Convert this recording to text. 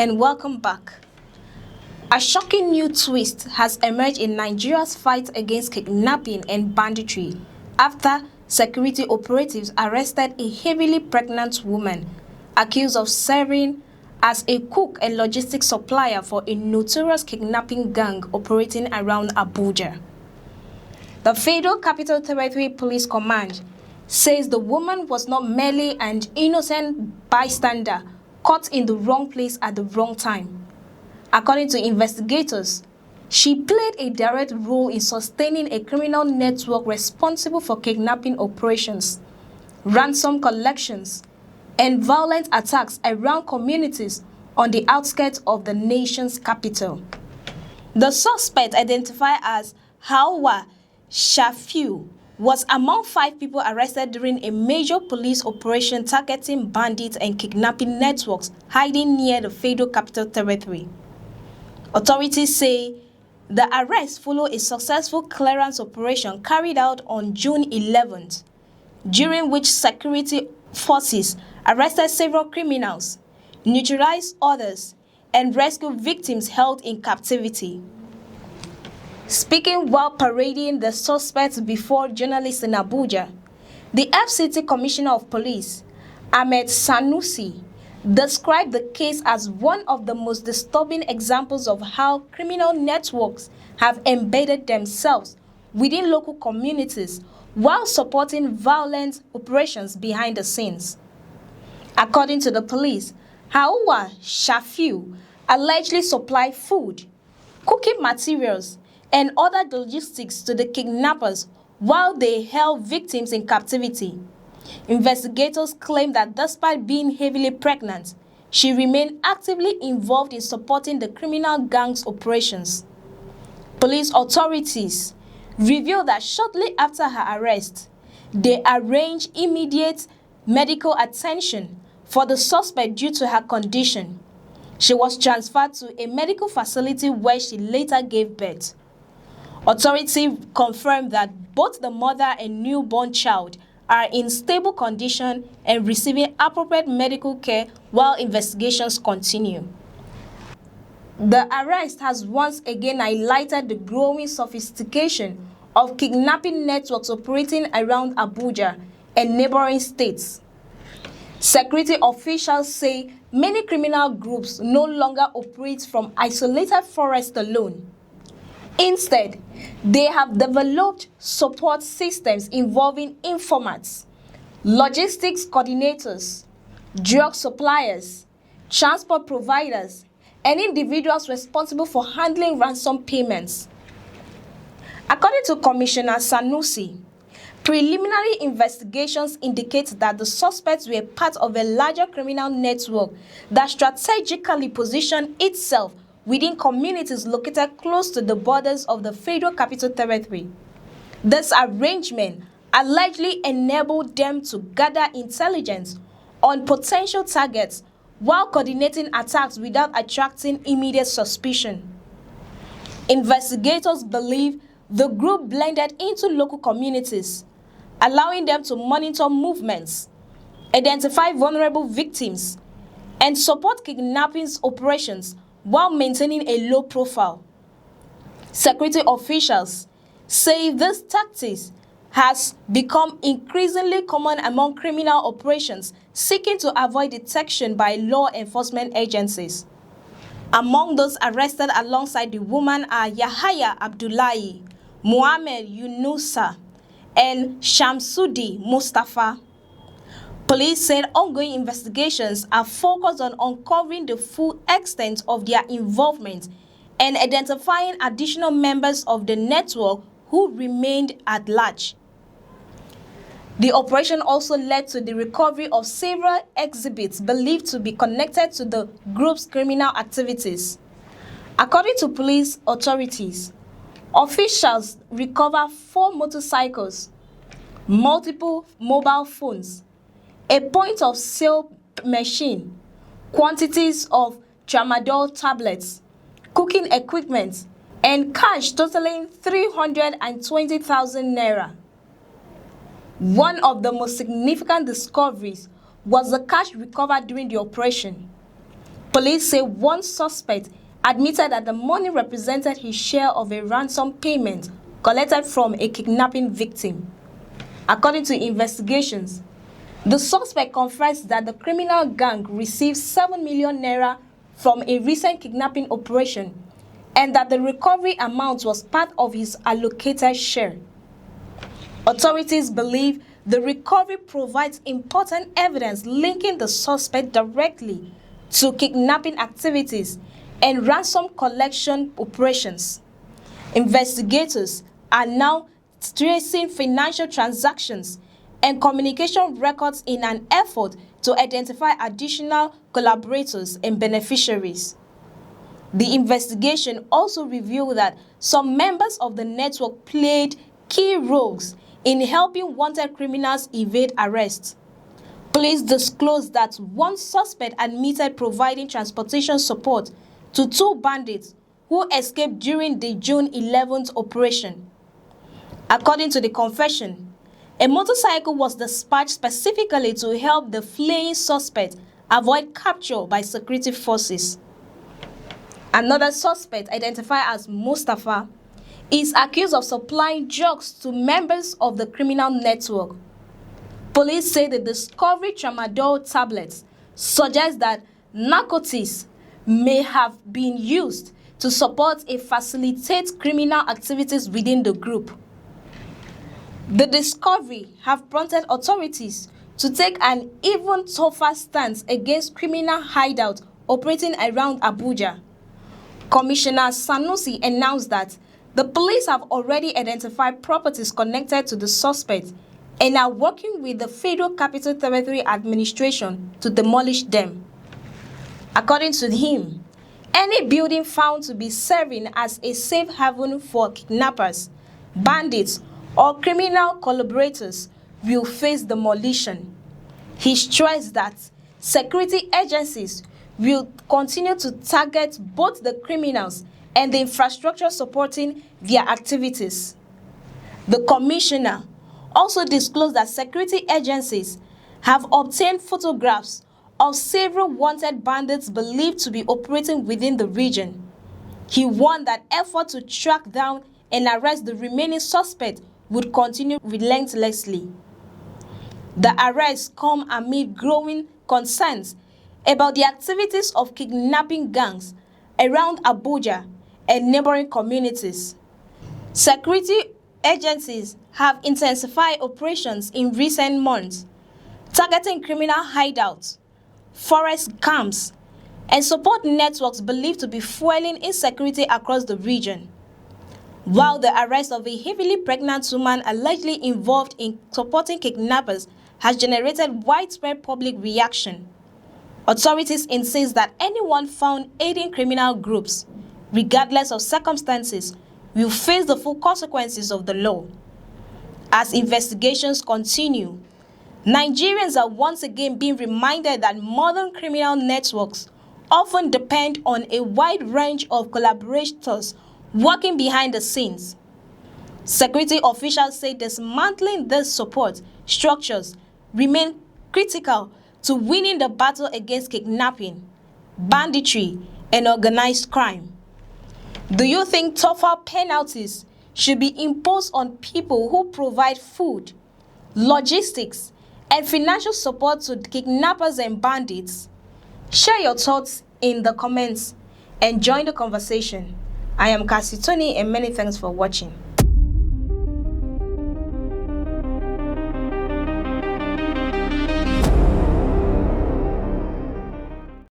and welcome back. A shocking new twist has emerged in Nigeria's fight against kidnapping and banditry after security operatives arrested a heavily pregnant woman accused of serving as a cook and logistics supplier for a notorious kidnapping gang operating around Abuja. The Federal Capital Territory Police Command says the woman was not merely an innocent bystander caught in the wrong place at the wrong time. According to investigators, she played a direct role in sustaining a criminal network responsible for kidnapping operations, ransom collections, and violent attacks around communities on the outskirts of the nation's capital. The suspect, identified as Hawa Shafiu, was among 5 people arrested during a major police operation targeting bandits and kidnapping networks hiding near the Federal Capital Territory. Authorities say the arrest followed a successful clearance operation carried out on June 11th, during which security forces arrested several criminals, neutralized others, and rescued victims held in captivity. Speaking while parading the suspects before journalists in Abuja, the FCT Commissioner of Police, Ahmed Sanusi, described the case as one of the most disturbing examples of how criminal networks have embedded themselves within local communities while supporting violent operations behind the scenes. According to the police, Hawa Shafiu allegedly supplied food, cooking materials, and other logistics to the kidnappers while they held victims in captivity. Investigators claim that despite being heavily pregnant, she remained actively involved in supporting the criminal gang's operations. Police authorities revealed that shortly after her arrest, they arranged immediate medical attention for the suspect due to her condition. She was transferred to a medical facility where she later gave birth. Authorities confirmed that both the mother and newborn child are in stable condition and receiving appropriate medical care while investigations continue. The arrest has once again highlighted the growing sophistication of kidnapping networks operating around Abuja and neighboring states. Security officials say many criminal groups no longer operate from isolated forests alone. Instead, they have developed support systems involving informants, logistics coordinators, drug suppliers, transport providers, and individuals responsible for handling ransom payments. According to Commissioner Sanusi, preliminary investigations indicate that the suspects were part of a larger criminal network that strategically positioned itself within communities located close to the borders of the Federal Capital Territory. This arrangement allegedly enabled them to gather intelligence on potential targets while coordinating attacks without attracting immediate suspicion. Investigators believe the group blended into local communities, allowing them to monitor movements, identify vulnerable victims, and support kidnapping operations while maintaining a low profile. Security officials say this tactics has become increasingly common among criminal operations seeking to avoid detection by law enforcement agencies. Among those arrested alongside the woman are Yahaya Abdullahi, Muhammad Yunusa, and Shamsudi Mustafa. Police said ongoing investigations are focused on uncovering the full extent of their involvement and identifying additional members of the network who remained at large. The operation also led to the recovery of several exhibits believed to be connected to the group's criminal activities. According to police authorities, officials recovered 4 motorcycles, multiple mobile phones, a point-of-sale machine, quantities of tramadol tablets, cooking equipment, and cash totaling 320,000 naira. One of the most significant discoveries was the cash recovered during the operation. Police say one suspect admitted that the money represented his share of a ransom payment collected from a kidnapping victim. According to investigations, the suspect confessed that the criminal gang received 7 million naira from a recent kidnapping operation and that the recovery amount was part of his allocated share. Authorities believe the recovery provides important evidence linking the suspect directly to kidnapping activities and ransom collection operations. Investigators are now tracing financial transactions and communication records in an effort to identify additional collaborators and beneficiaries. The investigation also revealed that some members of the network played key roles in helping wanted criminals evade arrest. Police disclosed that one suspect admitted providing transportation support to 2 bandits who escaped during the June 11th operation. According to the confession, a motorcycle was dispatched specifically to help the fleeing suspect avoid capture by security forces. Another suspect, identified as Mustafa, is accused of supplying drugs to members of the criminal network. Police say the discovery tramadol tablets suggest that narcotics may have been used to support and facilitate criminal activities within the group. The discovery have prompted authorities to take an even tougher stance against criminal hideouts operating around Abuja. Commissioner Sanusi announced that the police have already identified properties connected to the suspect and are working with the Federal Capital Territory Administration to demolish them. According to him, any building found to be serving as a safe haven for kidnappers, bandits, or criminal collaborators will face demolition. He stressed that security agencies will continue to target both the criminals and the infrastructure supporting their activities. The commissioner also disclosed that security agencies have obtained photographs of several wanted bandits believed to be operating within the region. He warned that efforts to track down and arrest the remaining suspects would continue relentlessly. The arrests come amid growing concerns about the activities of kidnapping gangs around Abuja and neighboring communities. Security agencies have intensified operations in recent months, targeting criminal hideouts, forest camps, and support networks believed to be fueling insecurity across the region. While the arrest of a heavily pregnant woman allegedly involved in supporting kidnappers has generated widespread public reaction, authorities insist that anyone found aiding criminal groups, regardless of circumstances, will face the full consequences of the law. As investigations continue, Nigerians are once again being reminded that modern criminal networks often depend on a wide range of collaborators working behind the scenes. Security officials say dismantling these support structures remain critical to winning the battle against kidnapping, banditry, and organized crime. Do you think tougher penalties should be imposed on people who provide food, logistics, and financial support to kidnappers and bandits? Share your thoughts in the comments and join the conversation. I am Cassie Tony, and many thanks for watching.